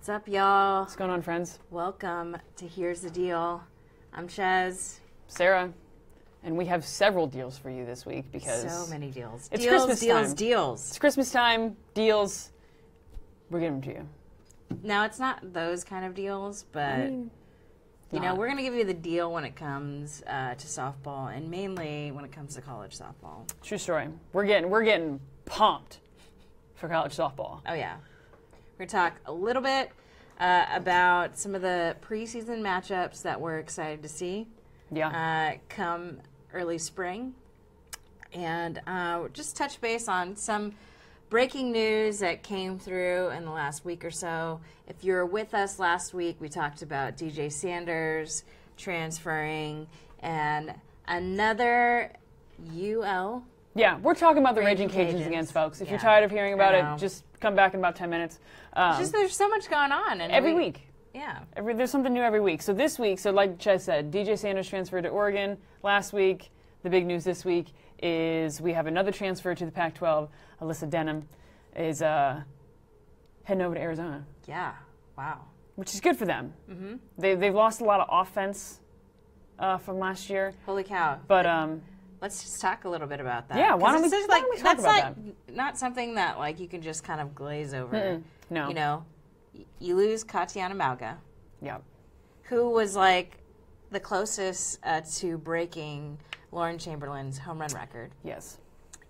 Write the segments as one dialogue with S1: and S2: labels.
S1: What's up, y'all?
S2: What's going on, friends?
S1: Welcome to Here's the Deal. I'm Chez.
S2: Sarah. And we have several deals for you this week because...
S1: So many deals.
S2: It's
S1: deals,
S2: Christmas
S1: deals,
S2: time.
S1: deals.
S2: It's Christmas time. Deals. We're giving them to you.
S1: Now, it's not those kind of deals, but, you know, we're going to give you the deal when it comes to softball, and mainly when it comes to college softball.
S2: True story. We're getting pumped for college softball.
S1: Oh, yeah. We're going to talk a little bit about some of the preseason matchups that we're excited to see.
S2: Yeah.
S1: Come early spring. And just touch base on some breaking news that came through in the last week or so. If you were with us last week, we talked about DJ Sanders transferring and another UL.
S2: Yeah, we're talking about the Raging Cajuns against folks. If you're tired of hearing about it, just come back in about 10 minutes.
S1: Just there's so much going on. And
S2: every week.
S1: Yeah.
S2: There's something new every week. So this week, like Chez said, DJ Sanders transferred to Oregon last week. The big news this week is we have another transfer to the Pac-12. Alyssa Denham is heading over to Arizona.
S1: Yeah. Wow.
S2: Which is good for them.
S1: Mm-hmm.
S2: They've lost a lot of offense from last year.
S1: Holy cow.
S2: But
S1: let's just talk a little bit about that.
S2: Yeah, why don't we talk about that?
S1: Not something that like you can just kind of glaze over.
S2: No.
S1: You know, you lose Katiana Malga.
S2: Yeah.
S1: Who was like the closest to breaking Lauren Chamberlain's home run record.
S2: Yes.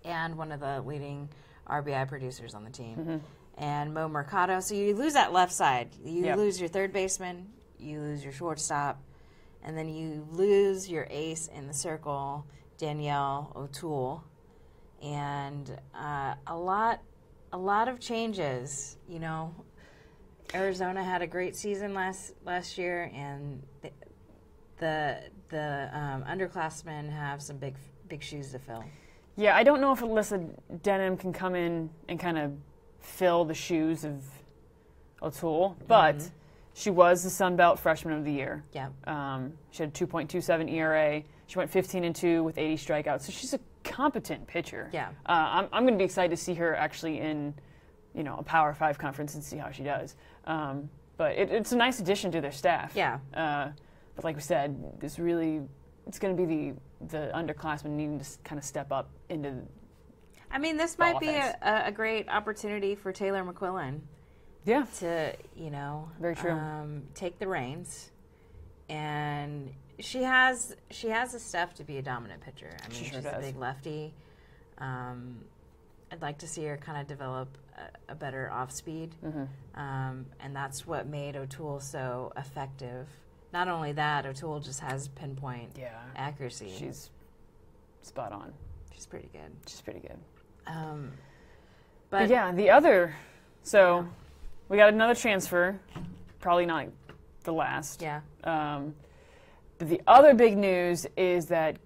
S1: And one of the leading RBI producers on the team. And Mo Mercado. So you lose that left side. You lose your third baseman. You lose your shortstop. And then you lose your ace in the circle, Danielle O'Toole. And a lot of changes. You know, Arizona had a great season last year, and the underclassmen have some big shoes to fill.
S2: Yeah, I don't know if Alyssa Denham can come in and kind of fill the shoes of O'Toole, but she was the Sun Belt Freshman of the Year.
S1: Yeah.
S2: She had a 2.27 ERA. She went 15-2 with 80 strikeouts, so she's a competent pitcher.
S1: Yeah.
S2: I'm going to be excited to see her actually in, a Power 5 conference and see how she does. But it's a nice addition to their staff.
S1: Yeah.
S2: But like we said, it's going to be the underclassmen needing to kind of step up into.
S1: I mean, this might be a great opportunity for Taylor McQuillan.
S2: Yeah.
S1: To
S2: very true.
S1: Take the reins, and she has the stuff to be a dominant pitcher. I mean, she's a big lefty. I'd like to see her kind of develop a better off speed, and that's what made O'Toole so effective. Not only that, O'Toole just has pinpoint accuracy.
S2: She's spot on.
S1: She's pretty good.
S2: But yeah, the other. So we got another transfer. Probably not the last.
S1: Yeah.
S2: But the other big news is that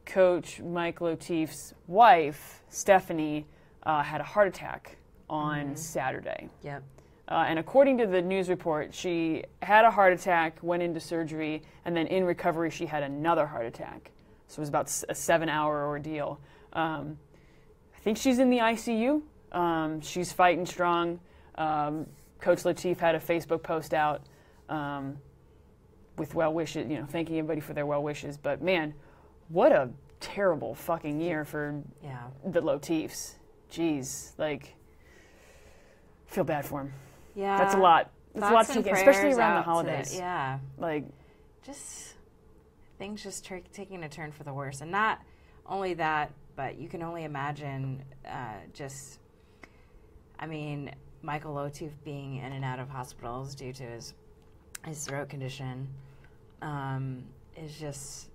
S2: Coach Mike Latif's wife, Stephanie, had a heart attack on Saturday.
S1: Yep.
S2: And according to the news report, she had a heart attack, went into surgery, and then in recovery she had another heart attack. So it was about a 7-hour ordeal. I think she's in the ICU. She's fighting strong. Coach Latif had a Facebook post out with well wishes, thanking everybody for their well wishes. But man, what a terrible fucking year for the Latifs. Jeez, feel bad for him.
S1: Yeah,
S2: that's a lot. That's a lot to take in, especially around the holidays.
S1: Just things just taking a turn for the worse, and not only that, but you can only imagine. Michael Latif being in and out of hospitals due to his throat condition is just.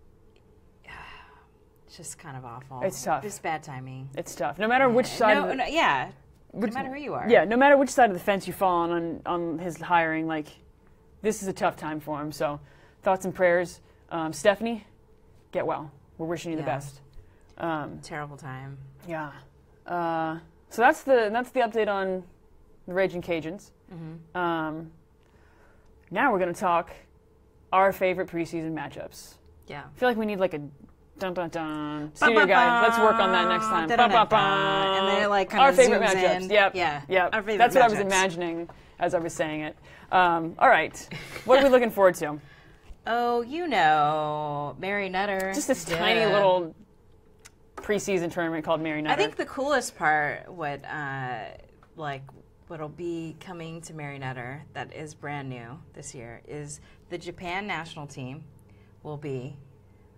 S1: It's just kind of awful.
S2: It's tough.
S1: Just bad timing.
S2: It's tough. No matter which side.
S1: No matter who you are.
S2: Yeah, no matter which side of the fence you fall on his hiring, this is a tough time for him. So, thoughts and prayers. Stephanie, get well. We're wishing you the best.
S1: Terrible time.
S2: Yeah. So that's the update on the Raging Cajuns. Now we're going to talk our favorite preseason matchups.
S1: Yeah.
S2: I feel like we need Dun dun dun. Studio guide. Let's work on that next time.
S1: And then it like kind
S2: Our
S1: of
S2: favorite
S1: zooms
S2: matchups.
S1: in.
S2: Yep.
S1: Yeah.
S2: Yep.
S1: Our favorite
S2: That's what I was
S1: matchups.
S2: imagining as I was saying it. All right. What are we looking forward to?
S1: Oh, Mary Nutter.
S2: Just this tiny little preseason tournament called Mary Nutter.
S1: I think the coolest part, what'll be coming to Mary Nutter that is brand new this year, is the Japan national team will be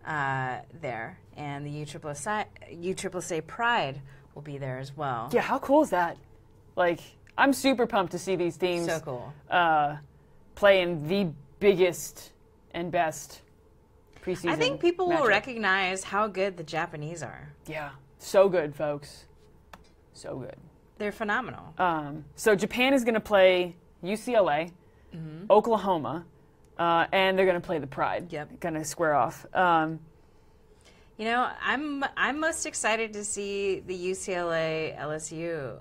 S1: there, and the UCCC Pride will be there as well.
S2: Yeah, how cool is that? Like, I'm super pumped to see these teams
S1: So cool.
S2: play in the biggest and best preseason
S1: I think people will
S2: matchup.
S1: recognize how good the Japanese are.
S2: Yeah, so good, folks. So good.
S1: They're phenomenal.
S2: So Japan is going to play UCLA, Oklahoma, and they're going to play the Pride.
S1: Yep.
S2: Going to square off.
S1: I'm most excited to see the UCLA LSU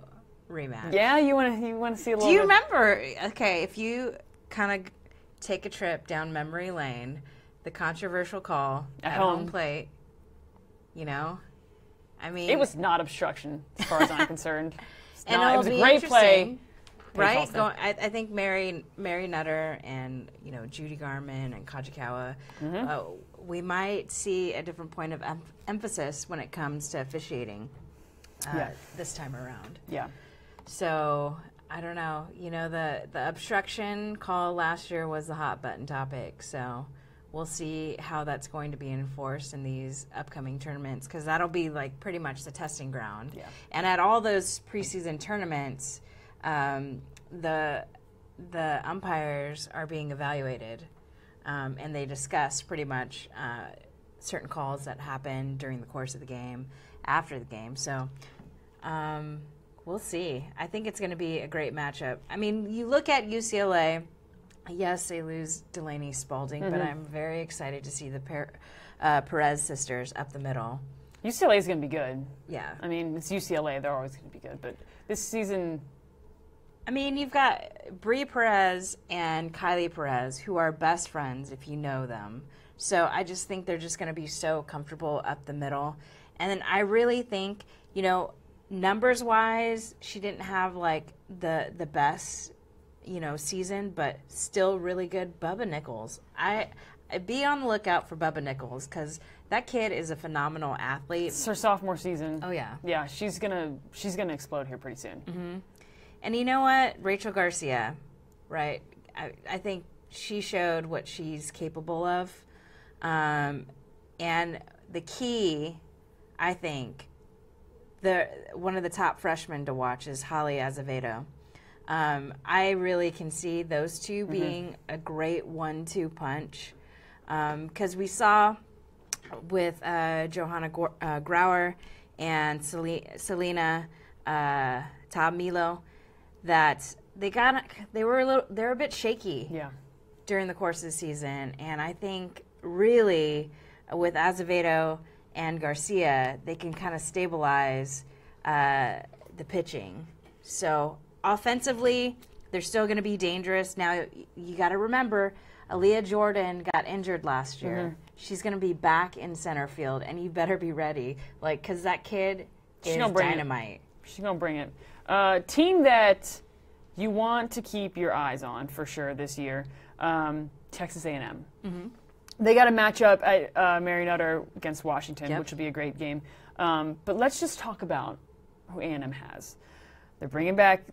S1: rematch.
S2: Yeah, you want to see a little.
S1: Do you
S2: bit?
S1: remember? Okay, if you kind of take a trip down memory lane, the controversial call at home plate. I mean,
S2: It was not obstruction, as far as I'm concerned.
S1: and
S2: It
S1: it'll
S2: was a
S1: be
S2: great play.
S1: interesting, right? I think Mary Nutter and Judy Garman and Kajikawa, we might see a different point of emphasis when it comes to officiating this time around.
S2: Yeah.
S1: So I don't know. The obstruction call last year was the hot button topic. So we'll see how that's going to be enforced in these upcoming tournaments, because that'll be like pretty much the testing ground.
S2: Yeah.
S1: And at all those preseason tournaments, the umpires are being evaluated, and they discuss pretty much certain calls that happen during the course of the game, after the game. So we'll see. I think it's going to be a great matchup. I mean, you look at UCLA. Yes, they lose Delaney Spalding, but I'm very excited to see the Perez sisters up the middle.
S2: UCLA is going to be good.
S1: Yeah.
S2: I mean, it's UCLA. They're always going to be good. But this season...
S1: I mean, you've got Bree Perez and Kylie Perez, who are best friends if you know them. So I just think they're just going to be so comfortable up the middle. And then I really think, numbers-wise, she didn't have, like, the best... season, but still really good. Bubba Nichols. I'd be on the lookout for Bubba Nichols, because that kid is a phenomenal athlete.
S2: It's her sophomore season.
S1: Oh yeah.
S2: Yeah, she's gonna explode here pretty soon.
S1: Mm-hmm. And you know what? Rachel Garcia, right? I think she showed what she's capable of. And the key, I think, one of the top freshmen to watch is Holly Azevedo. I really can see those two being a great 1-2 punch, because we saw with Johanna Grauer and Selena Taub-Milo that they're a bit shaky during the course of the season, and I think really with Azevedo and Garcia they can kind of stabilize the pitching. So offensively, they're still going to be dangerous. Now, you got to remember, Aaliyah Jordan got injured last year. She's going to be back in center field, and you better be ready, because that kid is dynamite.
S2: She's going to bring it. Team that you want to keep your eyes on for sure this year, Texas A&M. They got a matchup at Mary Nutter against Washington, which will be a great game. But let's just talk about who A&M has. They're bringing back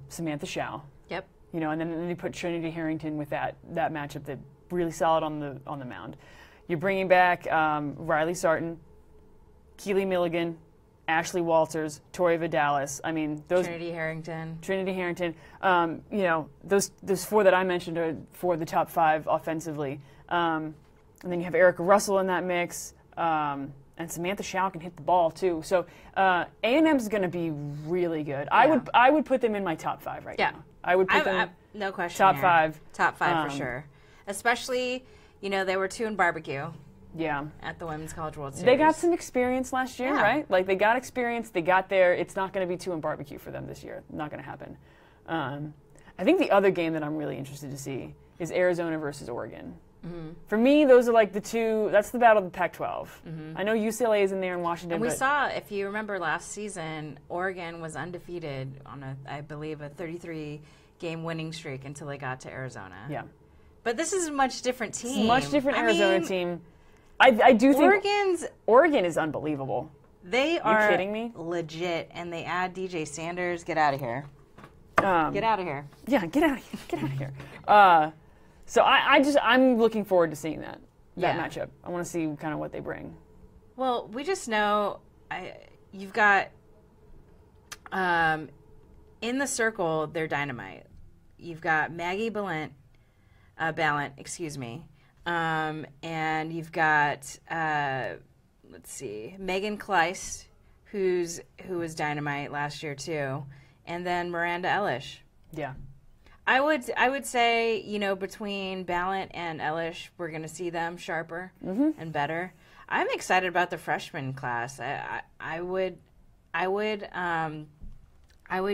S2: Samantha Shao.
S1: Yep.
S2: And then they put Trinity Harrington with that matchup that really solid on the mound. You're bringing back Riley Sarton, Keely Milligan, Ashley Walters, Tori Vidalis. I mean, those
S1: Trinity Harrington.
S2: Those four that I mentioned are four of the top five offensively. And then you have Erica Russell in that mix. And Samantha Shao can hit the ball too. So A&M's going to be really good. Yeah. I would put them in my top five right now. I would put them
S1: no question
S2: top
S1: here.
S2: five.
S1: Top five for sure. Especially, they were 2 in barbecue.
S2: Yeah.
S1: At the Women's College World Series.
S2: They got some experience last year, right? Like they got experience. They got there. It's not going to be 2 in barbecue for them this year. Not going to happen. I think the other game that I'm really interested to see is Arizona versus Oregon. For me, those are like the two. That's the battle of the Pac-12. I know UCLA is in there in Washington.
S1: And we saw, if you remember last season, Oregon was undefeated on I believe, a 33-game winning streak until they got to Arizona.
S2: Yeah.
S1: But this is a much different team.
S2: It's a much different Arizona team. I do think Oregon is unbelievable.
S1: They are
S2: you kidding me?
S1: Legit, and they add DJ Sanders. Get out of here. Get out of here.
S2: Yeah, get out of here. Get out of here. So I'm looking forward to seeing that matchup. I want to see kind of what they bring.
S1: Well, we just know you've got in the circle, they're dynamite. You've got Maggie Ballant, excuse me, and you've got let's see, Megan Kleist, who was dynamite last year too, and then Miranda Elish.
S2: Yeah.
S1: I would say, between Ballant and Elish, we're going to see them sharper and better. I'm excited about the freshman class. I would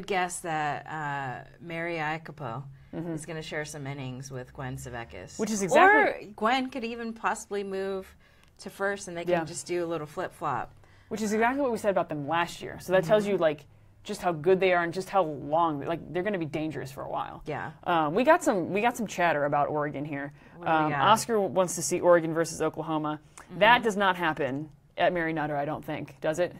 S1: guess that Mary Iacopo is going to share some innings with Gwen Savekis.
S2: Which is exactly...
S1: Or Gwen could even possibly move to first, and they can just do a little flip-flop.
S2: Which is exactly what we said about them last year. So that tells you, just how good they are and just how long, they're going to be dangerous for a while.
S1: Yeah.
S2: We got some chatter about Oregon here. Oscar wants to see Oregon versus Oklahoma. That does not happen at Mary Nutter, I don't think. Does it?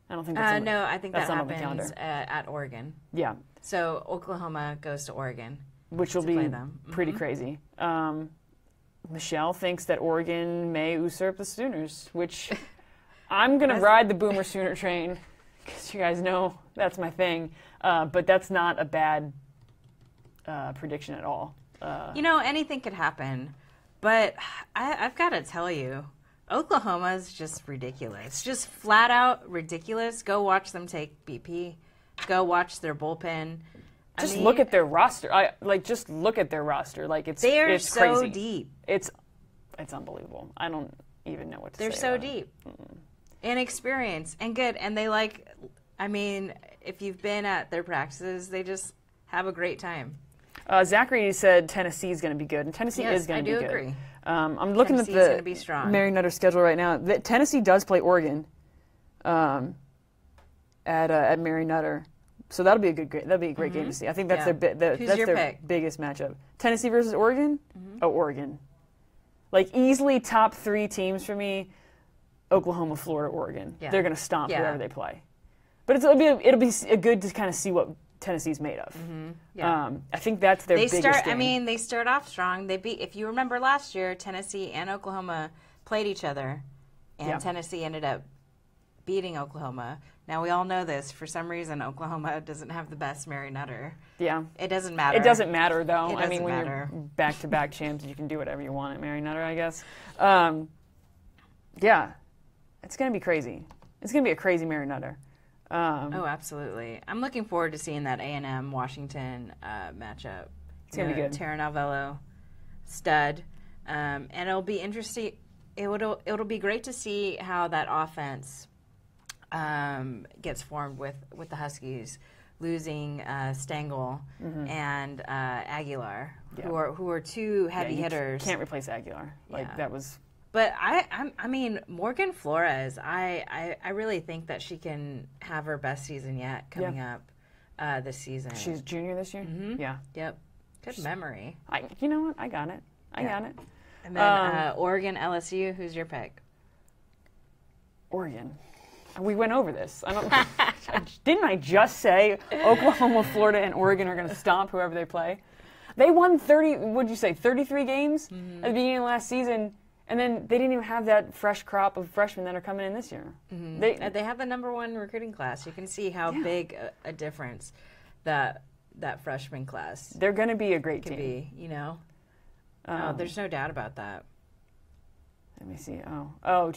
S2: I don't think that's
S1: no, I think that happens
S2: calendar.
S1: At Oregon.
S2: Yeah.
S1: So Oklahoma goes to Oregon.
S2: Which will be pretty crazy. Michelle thinks that Oregon may usurp the Sooners, which I'm going to ride the Boomer Sooner train, because you guys know that's my thing. But that's not a bad prediction at all.
S1: Anything could happen. But I've got to tell you, Oklahoma is just ridiculous. Just flat out ridiculous. Go watch them take BP. Go watch their bullpen.
S2: Just look at their roster. Just look at their roster. It's
S1: so
S2: crazy.
S1: Deep.
S2: It's unbelievable. I don't even know what to say.
S1: They're so deep. And experienced and good. And they if you've been at their practices, they just have a great time.
S2: Zachary said Tennessee is going to be good, and Tennessee is going to be good.
S1: I do agree.
S2: I'm looking at the Mary Nutter schedule right now. Tennessee does play Oregon at Mary Nutter, so that'll be a great game to see. I think that's their biggest matchup. Tennessee versus Oregon. Oh, Oregon, easily top 3 teams for me. Oklahoma, Florida, Oregon. Yeah. They're going to stomp whoever they play. But it'll be good to kind of see what Tennessee's made of. I think that's their biggest game.
S1: They start off strong. If you remember last year, Tennessee and Oklahoma played each other, and Tennessee ended up beating Oklahoma. Now, we all know this. For some reason, Oklahoma doesn't have the best Mary Nutter.
S2: Yeah.
S1: It doesn't matter.
S2: It doesn't matter, though.
S1: When
S2: you're back-to-back champs, you can do whatever you want at Mary Nutter, I guess. It's going to be crazy. It's going to be a crazy Mary Nutter.
S1: Absolutely. I'm looking forward to seeing that A&M Washington matchup.
S2: It's going to be good.
S1: Taran Alvelo, stud. And it'll be interesting. It'll be great to see how that offense gets formed with the Huskies losing Stengel and Aguilar, who are two heavy hitters.
S2: Can't replace Aguilar. That was...
S1: But Morgan Flores, I really think that she can have her best season yet coming up this season.
S2: She's junior this year? Yeah.
S1: Yep. Good memory.
S2: You know what? I got it. I got it.
S1: And then Oregon, LSU, who's your pick?
S2: Oregon. We went over this. Didn't I just say Oklahoma, Florida, and Oregon are going to stomp whoever they play? They won 33 games at the beginning of last season. And then they didn't even have that fresh crop of freshmen that are coming in this year.
S1: They have the number 1 recruiting class. You can see how big a difference that freshman class.
S2: They're going to be a great
S1: team. There's no doubt about that.
S2: Let me see.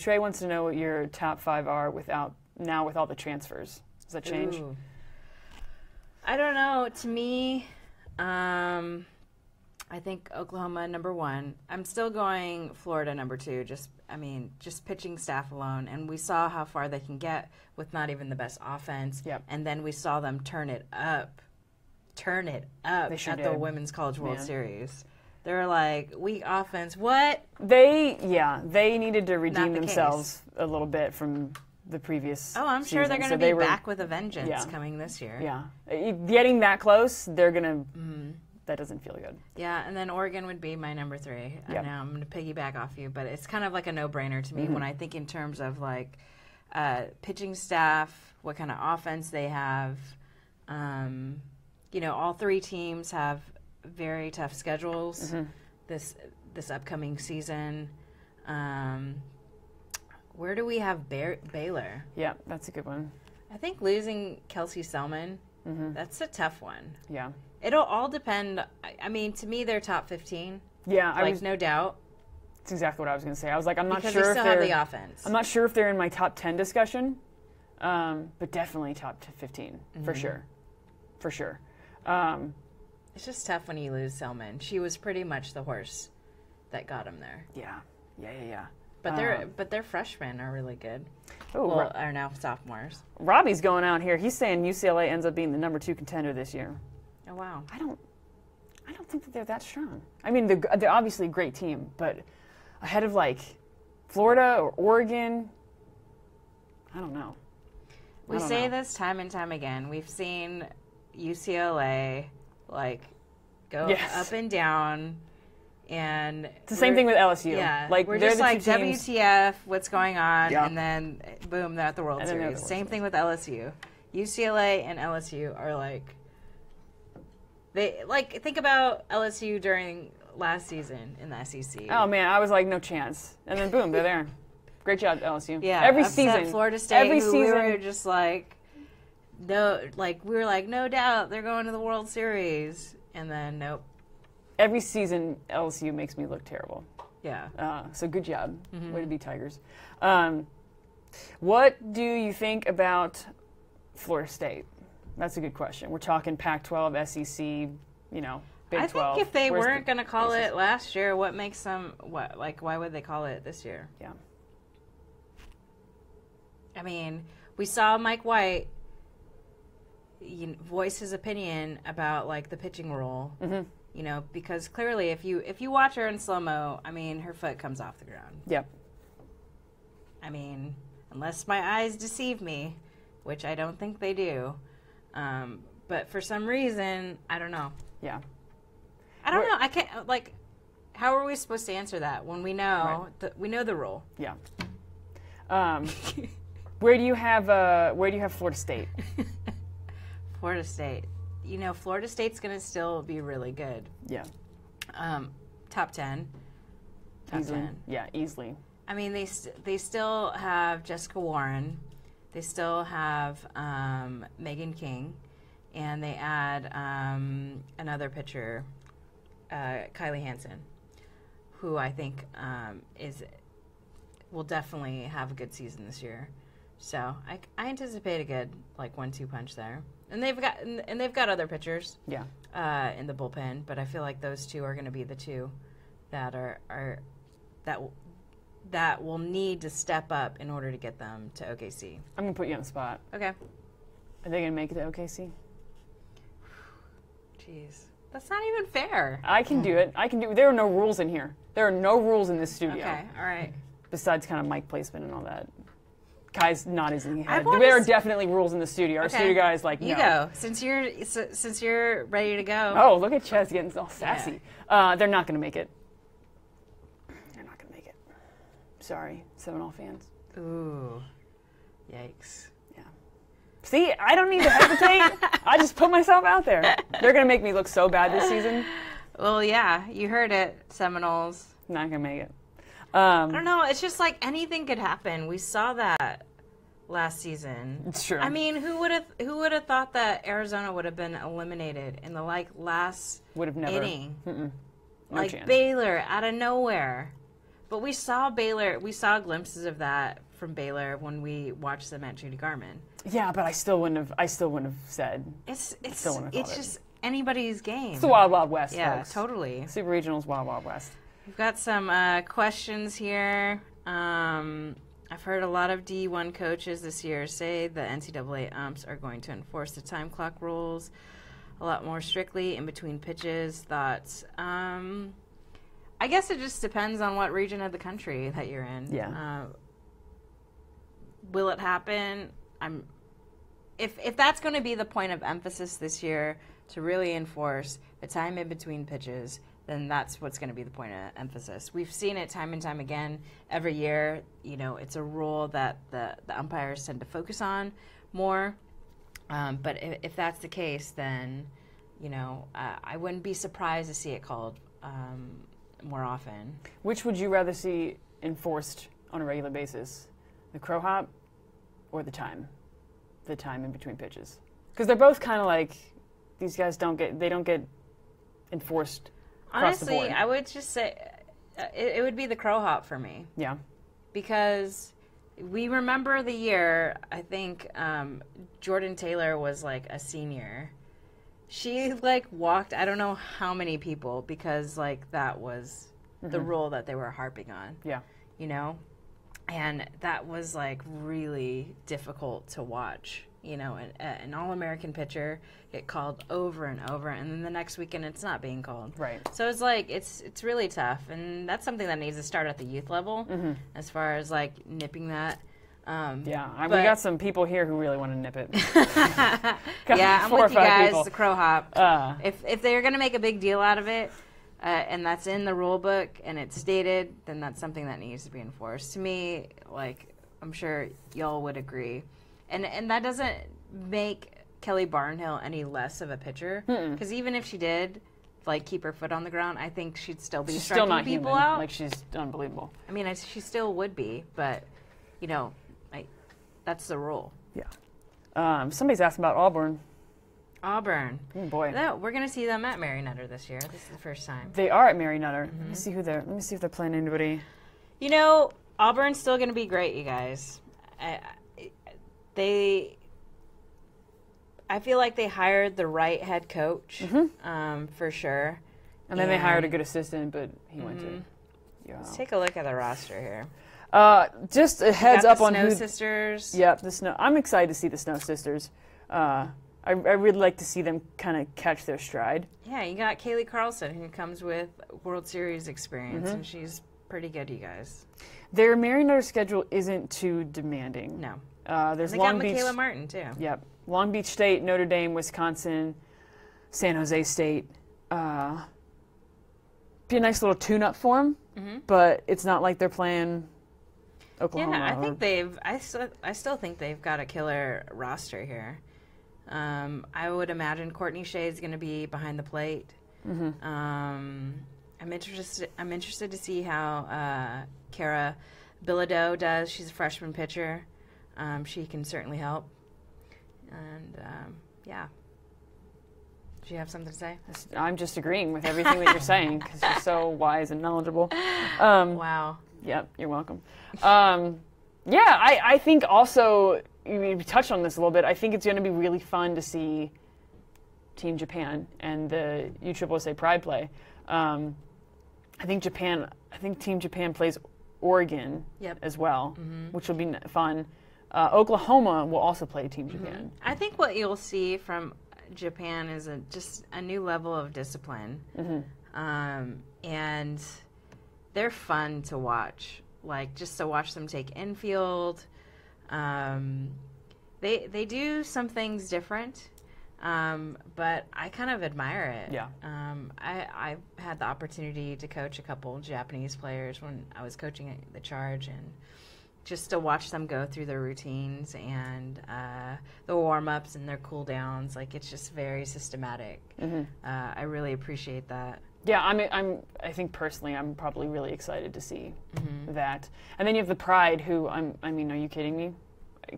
S2: Trey wants to know what your top 5 are with all the transfers. Does that change?
S1: Ooh. I don't know. To me, I think Oklahoma number 1. I'm still going Florida number 2. Just pitching staff alone, and we saw how far they can get with not even the best offense.
S2: Yep.
S1: And then we saw them turn it up at the Women's College World Series. They're like, weak offense. What?
S2: They needed to redeem
S1: the
S2: themselves a little bit from the previous
S1: I'm sure they're going to be back with a vengeance coming this year.
S2: Yeah. Getting that close, they're going to, that doesn't feel good.
S1: Yeah, and then Oregon would be my number 3. I know I'm going to piggyback off you, but it's kind of like a no-brainer to me when I think in terms of like pitching staff, what kind of offense they have. All 3 teams have very tough schedules this upcoming season. Where do we have Baylor?
S2: Yeah, that's a good one.
S1: I think losing Kelsey Selman, that's a tough one.
S2: Yeah.
S1: It'll all depend. I mean, to me, they're top 15.
S2: Yeah,
S1: no doubt.
S2: That's exactly what I was going to say. I was like, I'm not
S1: because
S2: sure
S1: they
S2: if
S1: still
S2: they're
S1: have the offense.
S2: I'm not sure if they're in my top 10 discussion, but definitely top 15 for sure. For sure.
S1: It's just tough when you lose Selman. She was pretty much the horse that got him there.
S2: Yeah.
S1: But their freshmen are really good. Are now sophomores.
S2: Robbie's going out here. He's saying UCLA ends up being the number 2 contender this year.
S1: Oh wow.
S2: I don't think that they're that strong. I mean, they're obviously a great team, but ahead of like Florida or Oregon, I don't know.
S1: We say this time and time again. We've seen UCLA go up and down. And
S2: it's the same thing with LSU.
S1: Yeah,
S2: we're
S1: just like, WTF, what's going on? Yeah. And then, boom, they're at the World Series. Same thing with LSU. UCLA and LSU are think about LSU during last season in the SEC.
S2: Oh, man, I was like, no chance. And then, boom, they're there. Great job, LSU.
S1: Yeah,
S2: every season.
S1: Florida State, we were just no doubt they're going to the World Series. And then, nope.
S2: Every season, LSU makes me look terrible.
S1: Yeah.
S2: So good job. Way to be Tigers. What do you think about Florida State? That's a good question. We're talking Pac-12, SEC, Big 12.
S1: I think if they weren't going to call it last year, what makes them, why would they call it this year?
S2: Yeah.
S1: I mean, we saw Mike White voice his opinion about, the pitching role. Because clearly if you watch her in slow-mo, I mean, her foot comes off the ground.
S2: Yep.
S1: I mean, unless my eyes deceive me, which I don't think they do. But for some reason, I don't know.
S2: Yeah.
S1: I don't know. I can't, how are we supposed to answer that when we know we know the rule?
S2: Yeah. Where do you have Florida State?
S1: Florida State. Florida State's going to still be really good.
S2: Yeah.
S1: Top 10. Top
S2: easily.
S1: 10.
S2: Yeah, easily.
S1: I mean, they still have Jessica Warren. They still have Megan King. And they add another pitcher, Kylie Hansen, who I think will definitely have a good season this year. So I anticipate a good 1-2 punch there. And they've got other pitchers.
S2: Yeah.
S1: In the bullpen, but I feel like those two are going to be the two that that will need to step up in order to get them to OKC.
S2: I'm going to put you on the spot.
S1: Okay.
S2: Are they going to make it to OKC?
S1: Jeez. That's not even fair.
S2: I can do it. There are no rules in here. There are no rules in this studio.
S1: Okay, all right.
S2: Besides kind of mic placement and all that. Kai's not his head. There are definitely rules in the studio. Our studio guy is like, no.
S1: You go. Since you're ready to go.
S2: Oh, look at Chez getting all sassy. Yeah. They're not going to make it. They're not going to make it. Sorry, Seminole fans.
S1: Ooh. Yikes.
S2: Yeah. See, I don't need to hesitate. I just put myself out there. They're going to make me look so bad this season.
S1: Well, yeah, you heard it, Seminoles.
S2: Not going to make it.
S1: I don't know. It's just anything could happen. We saw that last season.
S2: It's true.
S1: I mean, who would have thought that Arizona would have been eliminated in the last inning?
S2: No chance.
S1: Baylor out of nowhere. But we saw Baylor. We saw glimpses of that from Baylor when we watched them at Judy Garmin.
S2: Yeah, but I still wouldn't have said.
S1: It's just anybody's game.
S2: It's the Wild Wild West.
S1: Yeah,
S2: folks.
S1: Totally.
S2: Super Regionals, Wild Wild West.
S1: We've got some questions here. I've heard a lot of D1 coaches this year say the NCAA umps are going to enforce the time clock rules a lot more strictly in between pitches. Thoughts? I guess it just depends on what region of the country that you're in.
S2: Yeah.
S1: Will it happen? If that's going to be the point of emphasis this year, to really enforce the time in between pitches, then that's what's going to be the point of emphasis. We've seen it time and time again. Every year, it's a rule that the umpires tend to focus on more. But if that's the case, then, I wouldn't be surprised to see it called more often.
S2: Which would you rather see enforced on a regular basis? The crow hop or the time? The time in between pitches? Because they're both kind of like, these guys don't get enforced across the board.
S1: Honestly, I would just say it would be the crow hop for me.
S2: Yeah.
S1: Because we remember the year, I think Jordan Taylor was like a senior. She walked I don't know how many people because that was the rule that they were harping on.
S2: Yeah.
S1: And that was really difficult to watch. An All-American pitcher get called over and over, and then the next weekend it's not being called.
S2: Right.
S1: So it's really tough, and that's something that needs to start at the youth level as far as nipping that.
S2: We got some people here who really want to nip it.
S1: Yeah, I'm with you guys.
S2: People.
S1: The crow hop. If they're going to make a big deal out of it, and that's in the rule book and it's stated, then that's something that needs to be enforced. To me, I'm sure y'all would agree. And that doesn't make Kelly Barnhill any less of a pitcher. Because even if she did, keep her foot on the ground, I think she'd still be striking
S2: still not
S1: people
S2: human.
S1: out.
S2: She's unbelievable.
S1: I mean, she still would be, but, that's the rule.
S2: Yeah. Somebody's asked about Auburn.
S1: Auburn.
S2: Oh, boy.
S1: No, we're going to see them at Mary Nutter this year. This is the first time.
S2: They are at Mary Nutter. Let me see let me see if they're playing anybody.
S1: Auburn's still going to be great, you guys. I feel like they hired the right head coach, for sure.
S2: And then they hired a good assistant, but he went to. Yeah.
S1: Let's take a look at the roster here.
S2: Just a heads up on
S1: Snow Sisters.
S2: Yep, the Snow. I'm excited to see the Snow Sisters. I really like to see them kind of catch their stride.
S1: Yeah, you got Kaylee Carlson, who comes with World Series experience, and she's pretty good, you guys.
S2: Their Mary Nutter schedule isn't too demanding.
S1: No.
S2: There's
S1: they
S2: Long
S1: got
S2: Beach.
S1: Michaela Martin, too.
S2: Yep. Long Beach State, Notre Dame, Wisconsin, San Jose State. Be a nice little tune-up for them, but it's not like they're playing Oklahoma.
S1: Yeah, I still think they've got a killer roster here. I would imagine Courtney Chez is going to be behind the plate. I'm interested to see how Kara Bilodeau does. She's a freshman pitcher. She can certainly help. And yeah. Do you have something to say?
S2: I'm just agreeing with everything that you're saying because you're so wise and knowledgeable.
S1: Wow.
S2: Yep, you're welcome. I think also, you touched on this a little bit, I think it's going to be really fun to see Team Japan and the UCCC Pride play. I think Team Japan plays Oregon as well, which will be fun. Oklahoma will also play Team Japan.
S1: I think what you'll see from Japan is just a new level of discipline. And they're fun to watch. Just to watch them take infield. They do some things different, but I kind of admire it.
S2: Yeah.
S1: I had the opportunity to coach a couple Japanese players when I was coaching at the Charge, and just to watch them go through their routines and the warm-ups and their cool-downs, it's just very systematic. I really appreciate that.
S2: Yeah, I think personally, I'm probably really excited to see that. And then you have the Pride, who are you kidding me?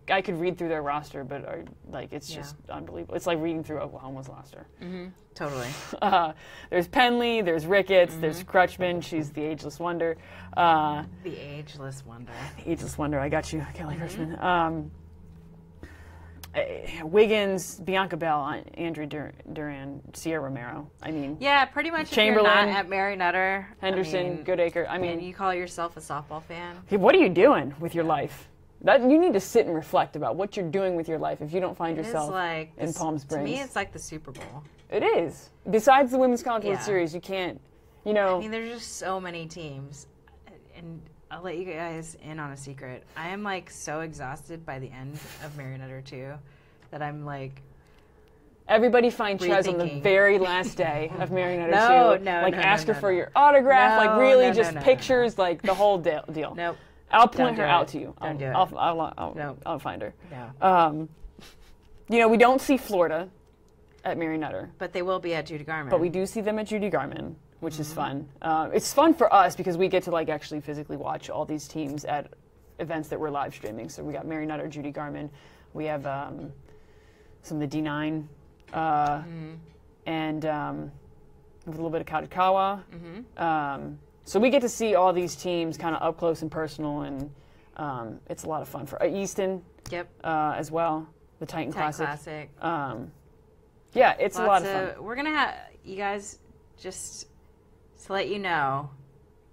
S2: I could read through their roster, but it's just unbelievable. It's like reading through Oklahoma's roster.
S1: Totally.
S2: There's Penley, there's Ricketts, there's Crutchman. She's the ageless wonder.
S1: The ageless wonder.
S2: The ageless wonder. I got you, Kelly Crutchman. Wiggins, Bianca Bell, Andrew Duran, Sierra Romero.
S1: Yeah, pretty much.
S2: Chamberlain,
S1: if you're not at Mary Nutter,
S2: Henderson, Goodacre.
S1: And you call yourself a softball fan.
S2: Hey, what are you doing with your life? You need to sit and reflect about what you're doing with your life if you don't find yourself in Palm Springs.
S1: To me, it's like the Super Bowl.
S2: It is. Besides the Women's College World Series, you can't You know,
S1: I mean, there's just so many teams, and I'll let you guys in on a secret. I am like so exhausted by the end of Marionette 2 that I'm like.
S2: Everybody find Chez on the very last day of Marionette 2. Ask her for your autograph. Just pictures, like the whole deal.
S1: Nope.
S2: I'll point her out to you.
S1: Don't do it.
S2: I'll find her.
S1: No.
S2: We don't see Florida at Marionette.
S1: But they will be at Judy Garman.
S2: But we do see them at Judy Garman, which is fun. It's fun for us because we get to like actually physically watch all these teams at events that we're live streaming. So we got Marionette, Judy Garman. We have some of the D9, and a little bit of Kadokawa. So we get to see all these teams kind of up close and personal, and it's a lot of fun for Easton.
S1: Yep.
S2: As well, the Titan Classic. It's a lot of fun.
S1: We're gonna have you guys, just to let you know,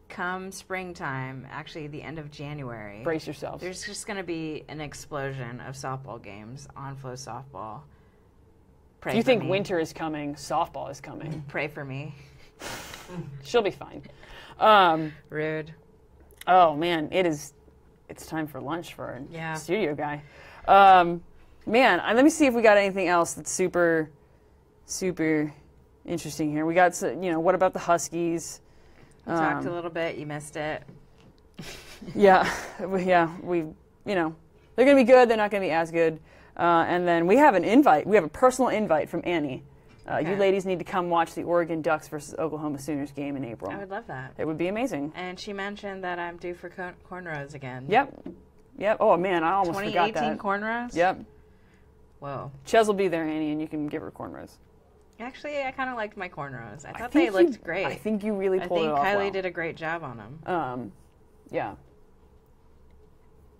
S1: come springtime, actually the end of January.
S2: Brace yourselves.
S1: There's just gonna be an explosion of softball games on FloSoftball.
S2: If you think winter is coming, softball is coming.
S1: Pray for me.
S2: She'll be fine.
S1: Rude.
S2: Oh man, it's time for lunch for our studio guy. Let me see if we got anything else that's super interesting here. We got, what about the Huskies?
S1: We talked a little bit. You missed it.
S2: We they're going to be good. They're not going to be as good. And then we have an invite. We have a personal invite from Annie. You ladies need to come watch the Oregon Ducks versus Oklahoma Sooners game in April.
S1: I would love that.
S2: It would be amazing.
S1: And she mentioned that I'm due for cornrows again.
S2: Yep. Oh, man, I almost forgot that.
S1: 2018 cornrows?
S2: Yep.
S1: Whoa.
S2: Chez will be there, Annie, and you can give her cornrows.
S1: Actually, I kind of liked my cornrows. I thought they looked great.
S2: I think you really pulled it off
S1: Kylie
S2: well.
S1: did a great job on them.
S2: Yeah.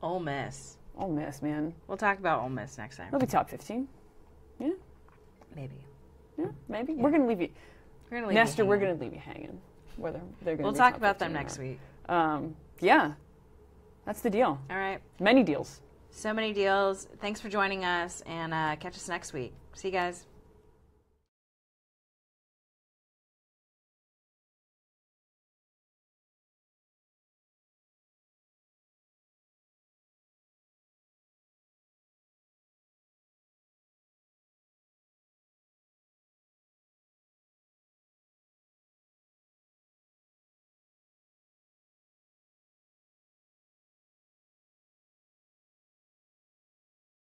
S1: Ole Miss.
S2: Ole Miss, man.
S1: We'll talk about Ole Miss next time.
S2: They'll be top 15. Yeah.
S1: Maybe.
S2: Yeah, maybe. Yeah. We're going to leave you. Nestor, we're going to leave you hanging. Whether they're going to
S1: We'll talk about them next week.
S2: Yeah. That's the deal.
S1: All right.
S2: Many deals.
S1: So many deals. Thanks for joining us, and catch us next week. See you guys.